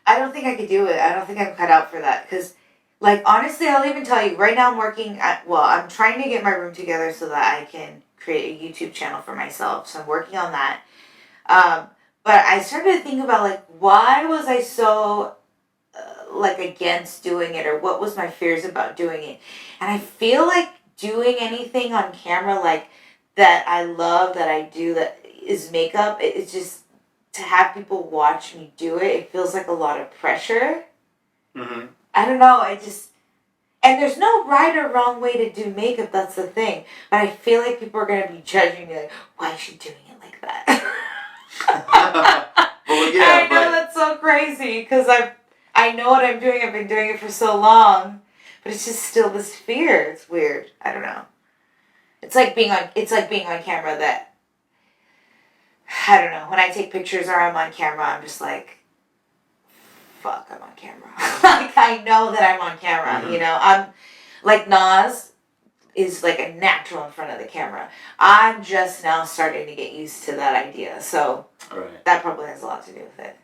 Speaker 2: I don't think I could do it. I don't think I'm cut out for that. Because, like, honestly, I'll even tell you, right now I'm trying to get my room together so that I can create a YouTube channel for myself. So I'm working on that. But I started to think about, like, why was I so, against doing it? Or what was my fears about doing it? And I feel like doing anything on camera, like, that I love, that I do, that is makeup, it's just, to have people watch me do it feels like a lot of pressure. Mm-hmm. I don't know, and there's no right or wrong way to do makeup, that's the thing. But I feel like people are going to be judging me like, why is she doing it like that? Well, yeah, I know that's so crazy, because I know what I'm doing, I've been doing it for so long, but it's just still this fear. It's weird. I don't know. It's like being on camera that, I don't know, when I take pictures or I'm on camera, I'm just like, fuck, I'm on camera. Like, I know that I'm on camera, you know? I'm, like, Nas is, like, a natural in front of the camera. I'm just now starting to get used to that idea, so that probably has a lot to do with it.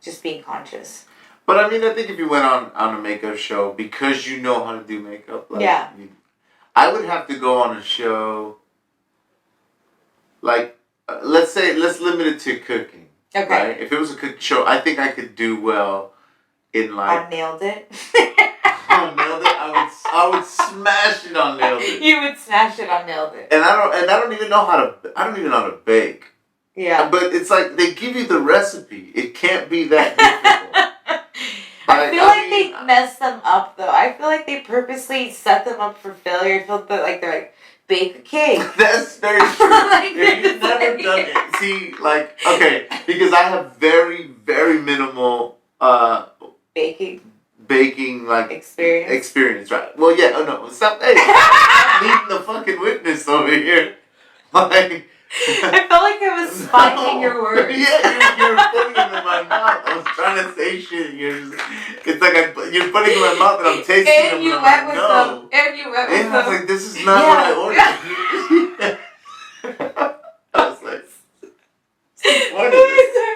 Speaker 2: Just being conscious.
Speaker 1: But, I mean, I think if you went on a makeup show, because you know how to do makeup, like, yeah. I would have to go on a show, like, let's limit it to cooking. Okay. Right? If it was a cooking show, I think I could do well in like.
Speaker 2: On Nailed It.
Speaker 1: On Nailed It, I would smash it on Nailed It.
Speaker 2: You would smash it on Nailed It.
Speaker 1: And I don't even know how to bake.
Speaker 2: Yeah.
Speaker 1: But it's like they give you the recipe. It can't be that difficult.
Speaker 2: I feel like they mess them up though. I feel like they purposely set them up for failure. I feel like they're like, bake a cake.
Speaker 1: That's very true. Like, if you've never done it, see, like, okay, because I have very, very minimal baking like experience, right? Well, yeah. Oh no, stop. Hey, I'm leading the fucking witness over here.
Speaker 3: Like,
Speaker 2: I felt like I was spying your words.
Speaker 3: Yeah, you're putting them in my mouth. I was trying to say shit, and it's like you're putting them in my mouth, and I'm tasting them.
Speaker 2: And you went with them. And you went with them.
Speaker 3: And I was like, this is not what I ordered. I was like, what is this?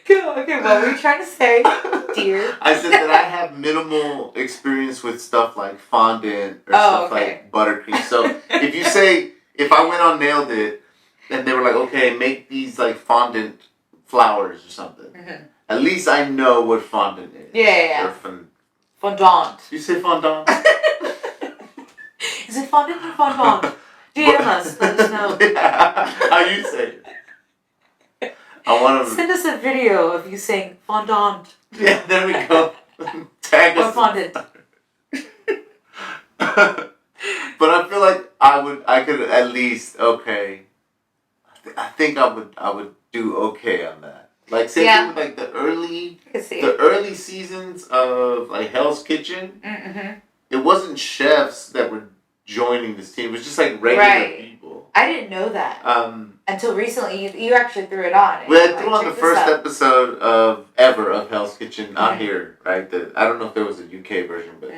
Speaker 2: Okay, what were you trying to say, dear?
Speaker 3: I said that I have minimal experience with stuff like fondant or stuff like buttercream. So if you say, if I went on Nailed It and they were like, okay, make these like fondant flowers or something, at least I know what fondant is.
Speaker 2: Yeah.
Speaker 3: Or
Speaker 2: fondant.
Speaker 3: You say fondant?
Speaker 2: Is it fondant or fondant? DM us, let us know.
Speaker 3: Yeah. How you say it? I want to
Speaker 2: send us a video of you saying fondant.
Speaker 3: Yeah, there we go. Tag us.
Speaker 2: Fondant.
Speaker 3: But I feel like I could at least I think I would do okay on that. Like same thing with like the early seasons of like Hell's Kitchen. Mm-hmm. It wasn't chefs that were joining this team. It was just like regular people.
Speaker 2: I didn't know that. Until recently, you actually threw it on.
Speaker 3: Well, I threw on the first episode of Hell's Kitchen out here, right? I don't know if there was a UK version, but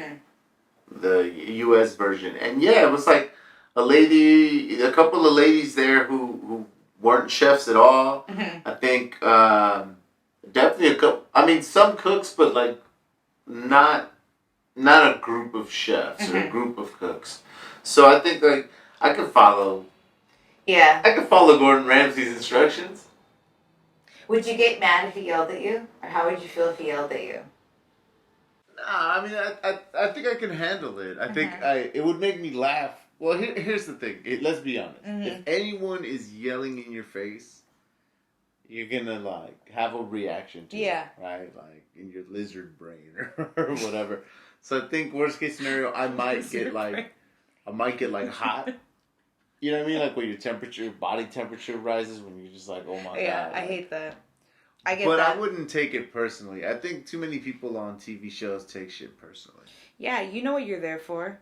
Speaker 3: the US version. And yeah, it was like a couple of ladies there who weren't chefs at all. Mm-hmm. I think definitely a couple. I mean, some cooks, but like not a group of chefs or a group of cooks. So I think like I could follow.
Speaker 2: Yeah.
Speaker 3: I could follow Gordon Ramsay's instructions.
Speaker 2: Would you get mad if he yelled at you? Or how would you feel if he yelled at you?
Speaker 1: Nah, I mean, I think I can handle it. I think it would make me laugh. Well, here's the thing. Let's be honest. If anyone is yelling in your face, you're gonna like have a reaction to it, right? Like in your lizard brain or whatever. So I think worst case scenario, I might get like hot. You know what I mean? Like when your body temperature rises when you're just like, oh my god.
Speaker 2: Yeah, I hate that. I get
Speaker 1: but
Speaker 2: that.
Speaker 1: I wouldn't take it personally. I think too many people on TV shows take shit personally.
Speaker 2: Yeah, you know what you're there for.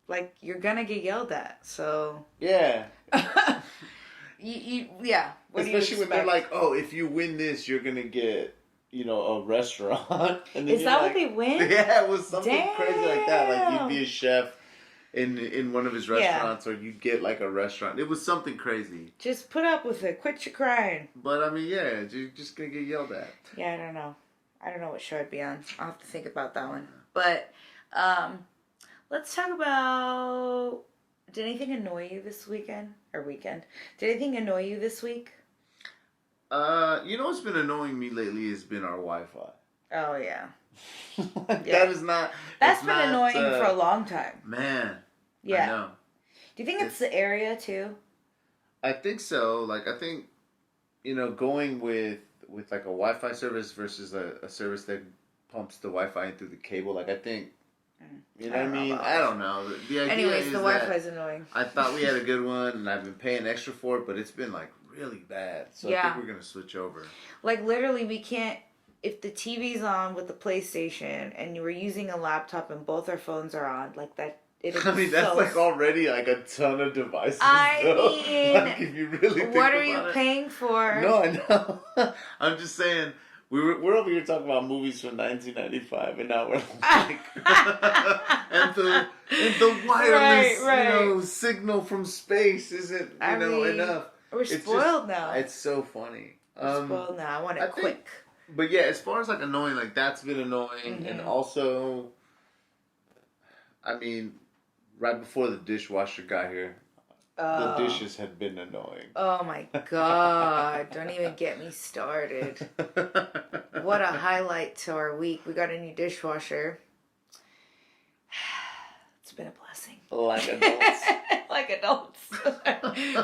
Speaker 2: Like, you're gonna get yelled at, so...
Speaker 1: Yeah.
Speaker 2: Yeah.
Speaker 1: Especially when they're like, oh, if you win this, you're gonna get, a restaurant. And then
Speaker 2: is that what they win?
Speaker 1: Yeah, it was something crazy like that. Like, you'd be a chef in one of his restaurants, or you'd get, like, a restaurant. It was something crazy.
Speaker 2: Just put up with it. Quit your crying.
Speaker 1: But, I mean, yeah, you're just gonna get yelled at.
Speaker 2: Yeah, I don't know. I don't know what show I'd be on. I'll have to think about that one. But, let's talk about... Did anything annoy you this weekend? Or weekend? Did anything annoy you this week?
Speaker 1: What's been annoying me lately has been our Wi-Fi.
Speaker 2: Oh, yeah.
Speaker 1: That is not...
Speaker 2: That's been annoying for a long time.
Speaker 1: Man.
Speaker 2: Yeah.
Speaker 1: I know.
Speaker 2: Do you think it's the area, too?
Speaker 1: I think so. Like, I think, going with like a Wi-Fi service versus a service that pumps the Wi-Fi in through the cable, like, I think... You know what I mean? I don't know. The idea
Speaker 2: Anyways,
Speaker 1: is
Speaker 2: the Wi-Fi's annoying.
Speaker 1: I thought we had a good one, and I've been paying extra for it, but it's been, like, really bad. So I think we're going to switch over.
Speaker 2: Like, literally, we can't... If the TV's on with the PlayStation, and you were using a laptop, and both our phones are on, like, that...
Speaker 1: I mean, that's, like, already, like, a ton of devices,
Speaker 2: I mean...
Speaker 1: Like, if you really think
Speaker 2: what are you paying for?
Speaker 1: No, I know. I'm just saying... We're over here talking about movies from 1995, and now we're like, and the wireless, signal from space isn't, enough.
Speaker 2: We're spoiled now.
Speaker 1: It's so funny.
Speaker 2: We're spoiled now. I want it quick.
Speaker 1: But yeah, as far as like annoying, like that's been annoying, and also, I mean, right before the dishwasher got here. The dishes had been annoying.
Speaker 2: Oh my god. Don't even get me started. What a highlight to our week. We got a new dishwasher. It's been a blessing.
Speaker 1: Like adults.
Speaker 2: Like adults.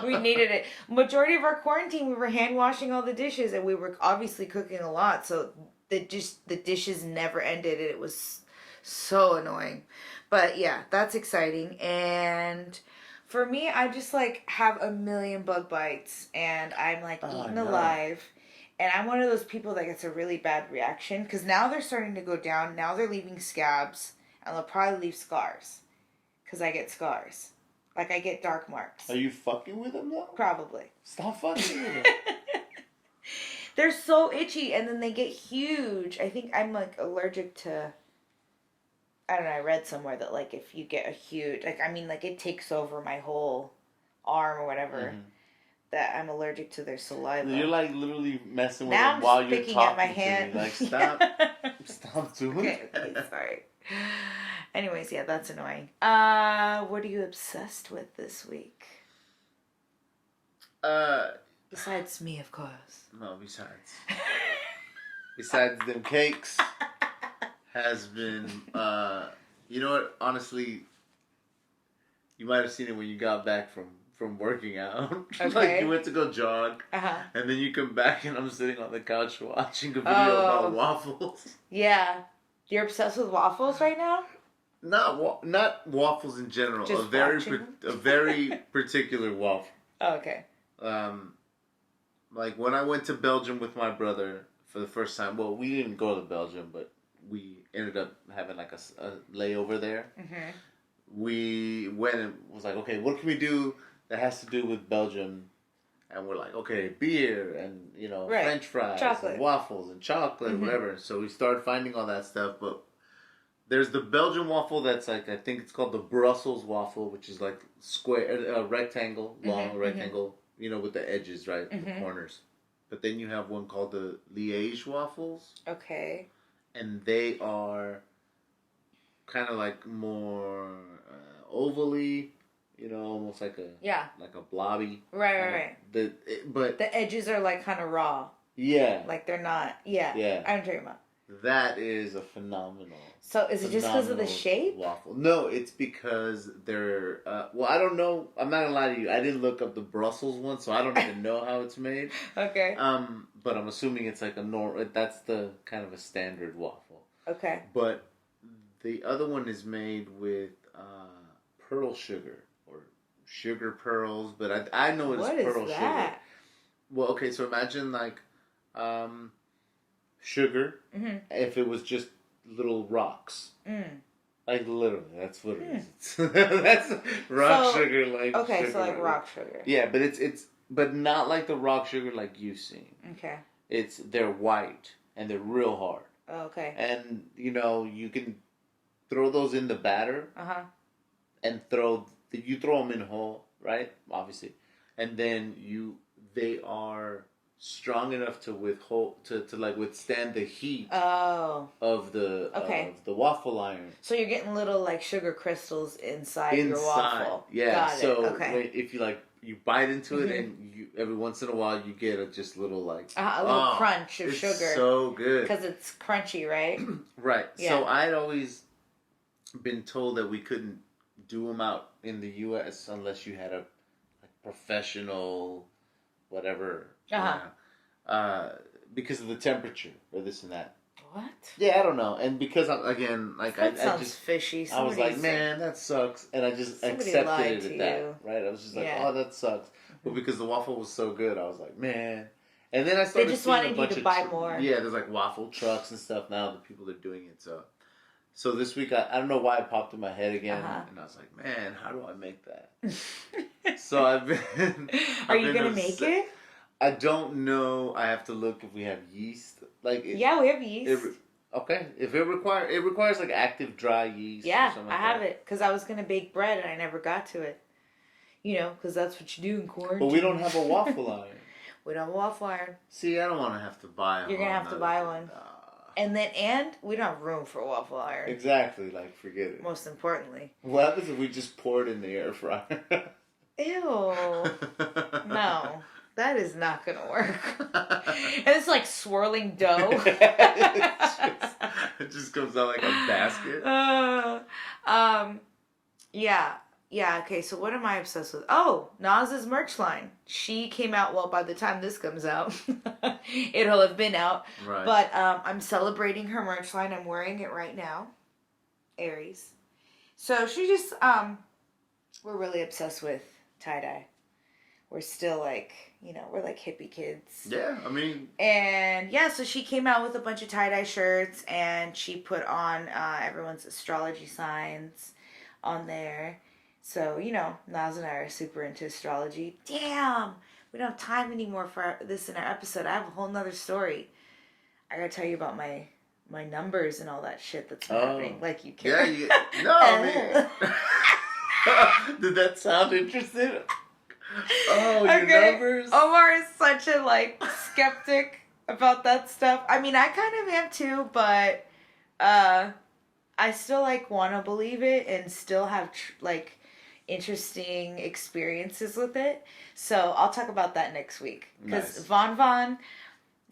Speaker 2: We needed it. Majority of our quarantine, we were hand washing all the dishes, and we were obviously cooking a lot, so the dishes never ended, and it was so annoying. But yeah, that's exciting. And... For me, I just, like, have a million bug bites, and I'm, like, eaten alive. And I'm one of those people that gets a really bad reaction, because now they're starting to go down. Now they're leaving scabs, and they'll probably leave scars, because I get scars. Like, I get dark marks.
Speaker 1: Are you fucking with them, though?
Speaker 2: Probably.
Speaker 1: Stop fucking with them.
Speaker 2: They're so itchy, and then they get huge. I think I'm, like, allergic to... I don't know, I read somewhere that, like, if you get a huge... Like, I mean, like, it takes over my whole arm or whatever. Mm-hmm. That I'm allergic to their saliva.
Speaker 1: You're, like, literally messing with them while you're talking at my hand. To me. Like, stop. Stop doing that.
Speaker 2: Okay, sorry. Anyways, yeah, that's annoying. What are you obsessed with this week? Besides me, of course.
Speaker 1: No, besides them cakes, has been, you know what, honestly, you might have seen it when you got back from working out. Okay. Like, you went to go jog, and then you come back and I'm sitting on the couch watching a video about waffles.
Speaker 2: Yeah. You're obsessed with waffles right now?
Speaker 1: Not waffles in general.
Speaker 2: Just
Speaker 1: a very particular waffle.
Speaker 2: Oh, okay.
Speaker 1: Like when I went to Belgium with my brother for the first time. Well, we didn't go to Belgium, but we ended up having like a layover there. Mm-hmm. We went and was like, okay, what can we do that has to do with Belgium? And we're like, okay, beer and, you know, right. French fries, chocolate. And waffles and chocolate, mm-hmm. whatever. So we started finding all that stuff. But there's the Belgian waffle that's like, I think it's called the Brussels waffle, which is like square, rectangle, long mm-hmm. rectangle, mm-hmm. you know, with the edges, right, mm-hmm. the corners. But then you have one called the Liège waffles.
Speaker 2: Okay.
Speaker 1: And they are kind of like more ovally. You know, almost like a blobby.
Speaker 2: Right.
Speaker 1: But
Speaker 2: the edges are like kind of raw.
Speaker 1: Yeah.
Speaker 2: Like they're not. Yeah. I know what you're talking about.
Speaker 1: That is a phenomenal.
Speaker 2: So is it just because of the shape?
Speaker 1: Waffle. No, it's because they're. Well, I don't know. I'm not gonna lie to you. I didn't look up the Brussels one, so I don't even know how it's made.
Speaker 2: Okay.
Speaker 1: But I'm assuming it's like a normal. That's the kind of a standard waffle.
Speaker 2: Okay.
Speaker 1: But the other one is made with pearl sugar. Sugar pearls, but I know it's pearl sugar. Well, okay, so imagine like sugar mm-hmm. if it was just little rocks. Like literally, that's what it is. That's rock sugar, like
Speaker 2: okay,
Speaker 1: sugar.
Speaker 2: So like rock sugar.
Speaker 1: Yeah, but it's but not like the rock sugar like you've seen.
Speaker 2: Okay.
Speaker 1: They're white and they're real hard.
Speaker 2: Oh, okay.
Speaker 1: And you know you can throw those in the batter. And you throw them in whole, right? Obviously, and then they are strong enough to like withstand the heat. Of the waffle iron.
Speaker 2: So you're getting little like sugar crystals inside your waffle.
Speaker 1: Yeah.
Speaker 2: Got
Speaker 1: so
Speaker 2: it. Okay.
Speaker 1: If you bite into it mm-hmm. and you every once in a while you get a just little like
Speaker 2: a little crunch of sugar.
Speaker 1: So good
Speaker 2: because it's crunchy, right?
Speaker 1: Right. Yeah. So I'd always been told that we couldn't do them out in the U.S. unless you had a professional, whatever. Because of the temperature or this and that.
Speaker 2: What?
Speaker 1: Yeah, I don't know. And because
Speaker 2: that sounds just fishy.
Speaker 1: I was like, man, that sucks, and I just accepted it at that. Right? I was just like, oh, that sucks. But because the waffle was so good, I was like, man. And then I started.
Speaker 2: They just wanted you to buy more.
Speaker 1: Yeah, there's like waffle trucks and stuff now. The people are doing it. So this week, I don't know why it popped in my head again, and I was like, man, how do I make that? So I've been.
Speaker 2: Are you gonna make it?
Speaker 1: I don't know. I have to look if we have yeast.
Speaker 2: Yeah, we have yeast.
Speaker 1: Okay, if it requires like active dry yeast.
Speaker 2: Yeah,
Speaker 1: or something
Speaker 2: I have it because I was gonna bake bread and I never got to it. You know, because that's what you do in quarantine.
Speaker 1: But we don't have a waffle iron.
Speaker 2: We don't have a waffle iron.
Speaker 1: See, I don't want to have to buy one.
Speaker 2: You're gonna have to buy one. And we don't have room for a waffle iron.
Speaker 1: Exactly, like forget it.
Speaker 2: Most importantly.
Speaker 1: What happens if we just pour it in the air fryer?
Speaker 2: Ew. No. That is not going to work. And it's like swirling dough.
Speaker 1: It just comes out like a basket.
Speaker 2: Yeah, okay, so what am I obsessed with? Oh, Nas's merch line. She came out, well, by the time this comes out, it'll have been out.
Speaker 1: Right.
Speaker 2: But I'm celebrating her merch line. I'm wearing it right now. Aries. So she just, we're really obsessed with tie-dye. We're still like, we're like hippie kids.
Speaker 1: Yeah, I mean.
Speaker 2: And yeah, so she came out with a bunch of tie-dye shirts and she put on everyone's astrology signs on there. So, Naz and I are super into astrology. Damn! We don't have time anymore for this in our episode. I have a whole nother story. I gotta tell you about my numbers and all that shit that's been happening. Like you care.
Speaker 3: Yeah, no, I mean... Did that sound interesting? Oh, your numbers?
Speaker 2: Omar is such a, skeptic about that stuff. I mean, I kind of am too, but I still, want to believe it and still have, interesting experiences with it. So I'll talk about that next week. Because Von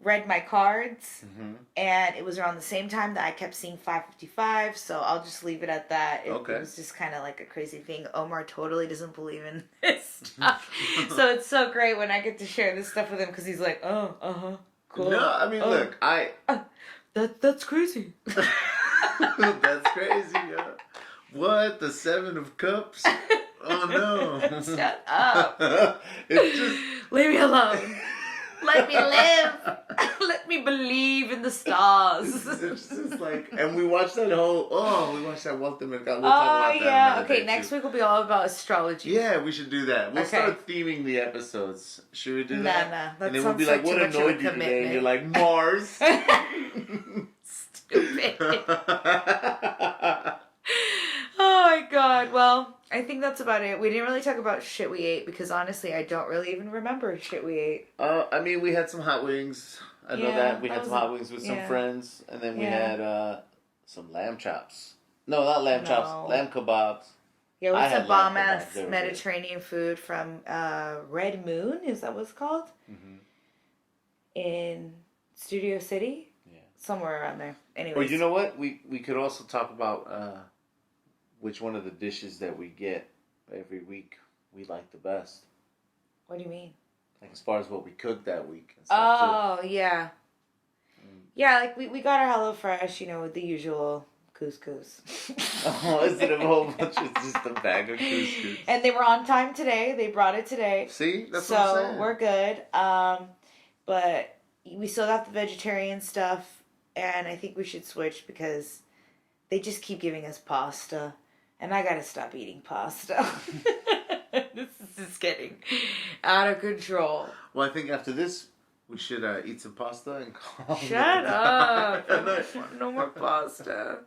Speaker 2: read my cards, and it was around the same time that I kept seeing 555, so I'll just leave it at that. It was just kind of like a crazy thing. Omar totally doesn't believe in this stuff. So it's so great when I get to share this stuff with him, because he's like, oh, cool.
Speaker 3: No, I mean, look,
Speaker 2: that's crazy.
Speaker 3: That's crazy, yeah. What? The 7 of Cups? Oh, no.
Speaker 2: Shut up.
Speaker 3: It's just...
Speaker 2: Leave me alone. Let me live. Let me believe in the stars.
Speaker 3: It's just and we watched that Walter Mercado. We'll
Speaker 2: talk about that. Okay, next week will be all about astrology.
Speaker 3: Yeah, we should do that. We'll start theming the episodes. Should we do that?
Speaker 2: Nah.
Speaker 3: And then we'll be like, what annoyed you today? And you're like, Mars.
Speaker 2: Stupid. Oh my god. Well, I think that's about it. We didn't really talk about shit we ate because honestly, I don't really even remember shit we ate.
Speaker 3: I mean, we had some hot wings. I know that. We had some hot wings with some friends. And then we had some lamb chops. No, not lamb chops. Lamb kebabs.
Speaker 2: Yeah, we had some bomb-ass Mediterranean food from Red Moon. Is that what it's called? Mm-hmm. In Studio City? Yeah. Somewhere around there. Anyways.
Speaker 3: Well, you know what? We could also talk about... which one of the dishes that we get every week we like the best.
Speaker 2: What do you mean?
Speaker 3: Like as far as what we cooked that week. And
Speaker 2: stuff too. Yeah. Yeah, we got our HelloFresh, with the usual couscous.
Speaker 3: Oh, is it a whole bunch of just a bag of couscous?
Speaker 2: And they were on time today. They brought it today.
Speaker 3: See? That's what I'm saying.
Speaker 2: So we're good. But we still got the vegetarian stuff, and I think we should switch because they just keep giving us pasta. And I gotta stop eating pasta. This is just getting out of control.
Speaker 3: Well, I think after this, we should eat some pasta and call.
Speaker 2: Shut up. No more pasta.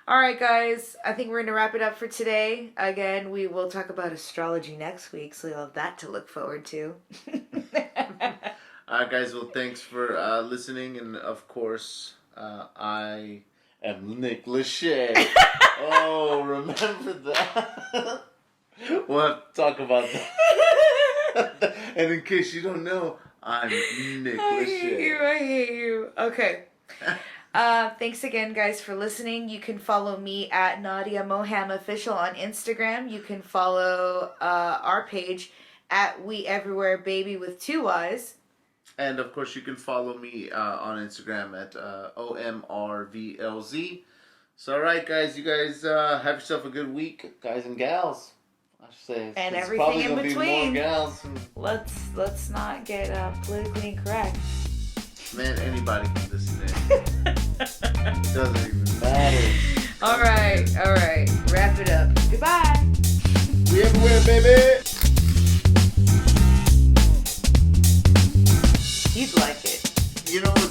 Speaker 2: All right, guys. I think we're going to wrap it up for today. Again, we will talk about astrology next week, so you'll have that to look forward to.
Speaker 3: All right, guys. Well, thanks for listening. And, of course, I am Nick Lachey. Oh, remember that? We'll have to talk about that. And in case you don't know, I'm Nick Lachey.
Speaker 2: I hate you. Okay. Thanks again, guys, for listening. You can follow me at Nadia Moham Official on Instagram. You can follow our page at We Everywhere Baby with 2 Y's.
Speaker 3: And, of course, you can follow me on Instagram at OMRVLZ. So, all right, guys. You guys have yourself a good week, guys and gals. I should say.
Speaker 2: And everything in between.
Speaker 3: Be more gals.
Speaker 2: Let's not get politically incorrect.
Speaker 3: Man, anybody can listen in. It doesn't even matter.
Speaker 2: All right. Wrap it up. Goodbye.
Speaker 3: We everywhere, baby. You'd like it. You know what?